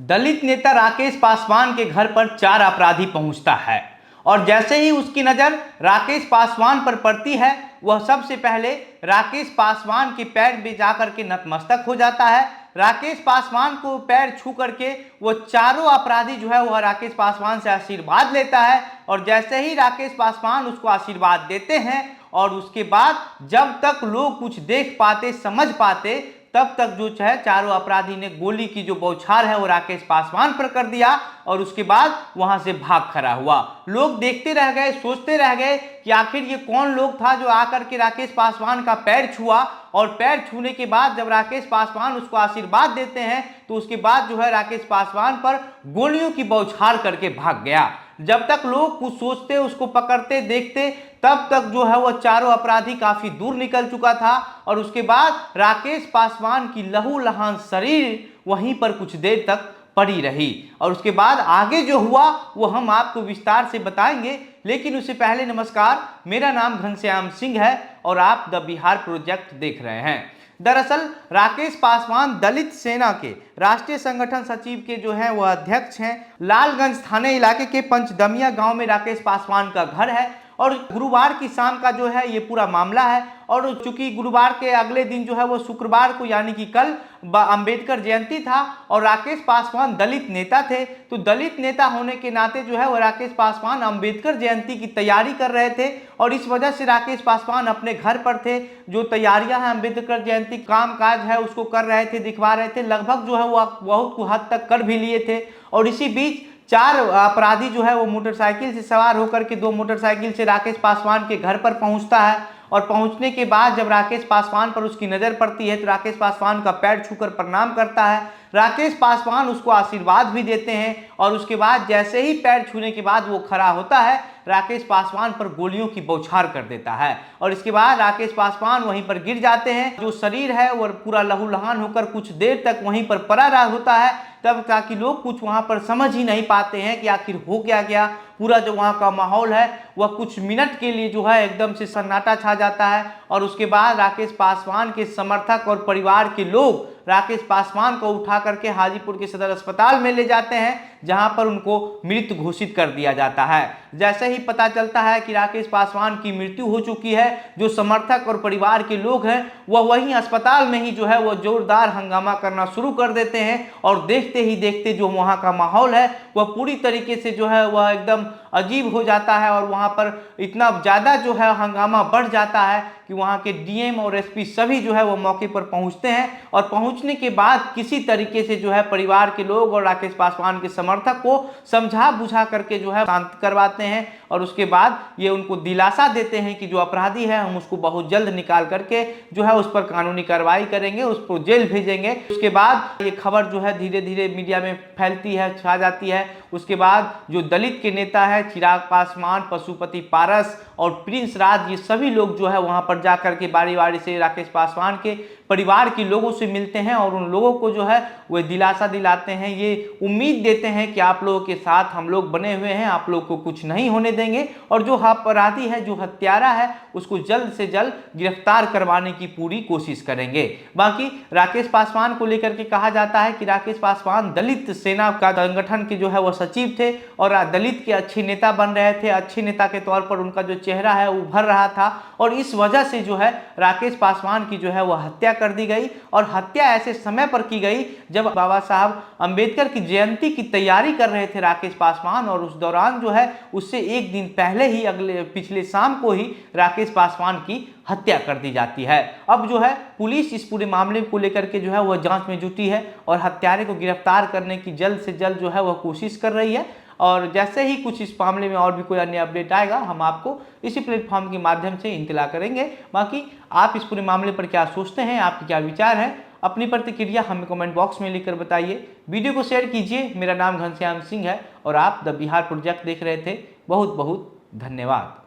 दलित नेता राकेश पासवान के घर पर 4 अपराधी पहुंचता है और जैसे ही उसकी नजर राकेश पासवान पर पड़ती है, वह सबसे पहले राकेश पासवान के पैर में जाकर के नतमस्तक हो जाता है। राकेश पासवान को पैर छू करके वो चारों अपराधी जो है वह राकेश पासवान से आशीर्वाद लेता है और जैसे ही राकेश पासवान उसको आशीर्वाद देते हैं और उसके बाद जब तक लोग कुछ देख पाते, समझ पाते, तब तक जो है चारों अपराधी ने गोली की जो बौछार है वो राकेश पासवान पर कर दिया और उसके बाद वहां से भाग खड़ा हुआ। लोग देखते रह गए, सोचते रह गए कि आखिर ये कौन लोग था जो आकर के राकेश पासवान का पैर छुआ और पैर छूने के बाद जब राकेश पासवान उसको आशीर्वाद देते हैं तो उसके बाद जो है राकेश पासवान पर गोलियों की बौछार करके भाग गया। जब तक लोग कुछ सोचते, उसको पकड़ते, देखते, तब तक जो है वह चारों अपराधी काफी दूर निकल चुका था और उसके बाद राकेश पासवान की लहूलुहान शरीर वहीं पर कुछ देर तक पड़ी रही और उसके बाद आगे जो हुआ वो हम आपको विस्तार से बताएंगे। लेकिन उससे पहले नमस्कार, मेरा नाम घनश्याम सिंह है और आप द बिहार प्रोजेक्ट देख रहे हैं। दरअसल राकेश पासवान दलित सेना के राष्ट्रीय संगठन सचिव के जो है वह अध्यक्ष हैं। लालगंज थाने इलाके के पंचदमिया गांव में राकेश पासवान का घर है और गुरुवार की शाम का जो है ये पूरा मामला है। और चूंकि गुरुवार के अगले दिन जो है वो शुक्रवार को यानी कि कल अंबेडकर जयंती था और राकेश पासवान दलित नेता थे, तो दलित नेता होने के नाते जो है वो राकेश पासवान अंबेडकर जयंती की तैयारी कर रहे थे और इस वजह से राकेश पासवान अपने घर पर थे। जो तैयारियां हैं अंबेडकर जयंती काम काज है उसको कर रहे थे, दिखवा रहे थे, लगभग जो है वो बहुत हद तक कर भी लिए थे। और इसी बीच 4 अपराधी जो है वो मोटरसाइकिल से सवार होकर के 2 मोटरसाइकिल से राकेश पासवान के घर पर पहुंचता है और पहुंचने के बाद जब राकेश पासवान पर उसकी नजर पड़ती है तो राकेश पासवान का पैर छूकर प्रणाम करता है। राकेश पासवान उसको आशीर्वाद भी देते हैं और उसके बाद जैसे ही पैर छूने के बाद वो खड़ा होता है, राकेश पासवान पर गोलियों की बौछार कर देता है और इसके बाद राकेश पासवान वहीं पर गिर जाते हैं। जो शरीर है वो पूरा लहूलुहान होकर कुछ देर तक वहीं पर पड़ा रहा होता है, तब ताकि लोग कुछ वहां पर समझ ही नहीं पाते हैं कि आखिर हो क्या गया। पूरा जो वहां का माहौल है वह कुछ मिनट के लिए जो है एकदम से सन्नाटा छा जाता है और उसके बाद राकेश पासवान के समर्थक और परिवार के लोग राकेश पासवान को उठा करके हाजीपुर के सदर अस्पताल में ले जाते हैं, जहां पर उनको मृत घोषित कर दिया जाता है। जैसे ही पता चलता है कि राकेश पासवान की मृत्यु हो चुकी है, जो समर्थक और परिवार के लोग हैं वह वहीं अस्पताल में ही जो है वह जोरदार हंगामा करना शुरू कर देते हैं और देखते ही देखते जो वहां का माहौल है वह पूरी तरीके से जो है वह एकदम अजीब हो जाता है और वहां पर इतना ज़्यादा जो है हंगामा बढ़ जाता है कि वहां के डीएम और एसपी सभी जो है वो मौके पर पहुंचते हैं और पहुंचने के बाद किसी तरीके से जो है परिवार के लोग और राकेश पासवान के समर्थक को समझा बुझा करके जो है शांत करवाते हैं और उसके बाद ये उनको दिलासा देते हैं कि जो अपराधी है हम उसको बहुत जल्द निकाल करके जो है उस पर कानूनी कार्रवाई करेंगे, उसको जेल भेजेंगे। उसके बाद ये खबर जो है धीरे धीरे मीडिया में फैलती है, छा जाती है। उसके बाद जो दलित के नेता है चिराग पासवान, पशुपति पारस और प्रिंस राज, ये सभी लोग जो है वहां पर जाकर के बारी बारी से राकेश पासवान के परिवार के लोगों से मिलते हैं और उन लोगों को जो है वो दिलासा दिलाते हैं, ये उम्मीद देते हैं कि आप लोगों के साथ हम लोग बने हुए हैं, आप लोग को कुछ नहीं होने देंगे और जो अपराधी है, जो हत्यारा है, उसको जल्द से जल्द गिरफ्तार करवाने की पूरी कोशिश करेंगे। बाकी राकेश पासवान को लेकर के कहा जाता है कि राकेश पासवान दलित सेना का संगठन के जो है वो सचिव थे और दलित के अच्छे नेता बन रहे थे। अच्छे नेता के तौर पर उनका जो चेहरा है उभर रहा था और इस वजह से जो है राकेश पासवान की जो है वह हत्या कर दी गई और हत्या ऐसे समय पर की गई जब बाबा साहब अंबेडकर की जयंती की तैयारी कर रहे थे राकेश पासवान और उस दौरान जो है उससे एक दिन पहले ही पिछले शाम को ही राकेश पासवान की हत्या कर दी जाती है। अब जो है पुलिस इस पूरे मामले को लेकर के जो है वह जांच में जुटी है और हत्यारे को गिरफ्तार करने की जल्द से जल्द जो है वह कोशिश कर रही है और जैसे ही कुछ इस मामले में और भी कोई अन्य अपडेट आएगा हम आपको इसी प्लेटफॉर्म के माध्यम से इत्तला करेंगे। बाकी आप इस पूरे मामले पर क्या सोचते हैं, आपके क्या विचार हैं, अपनी प्रतिक्रिया हमें कमेंट बॉक्स में लिखकर बताइए। वीडियो को शेयर कीजिए। मेरा नाम घनश्याम सिंह है और आप द बिहार प्रोजेक्ट देख रहे थे। बहुत बहुत धन्यवाद।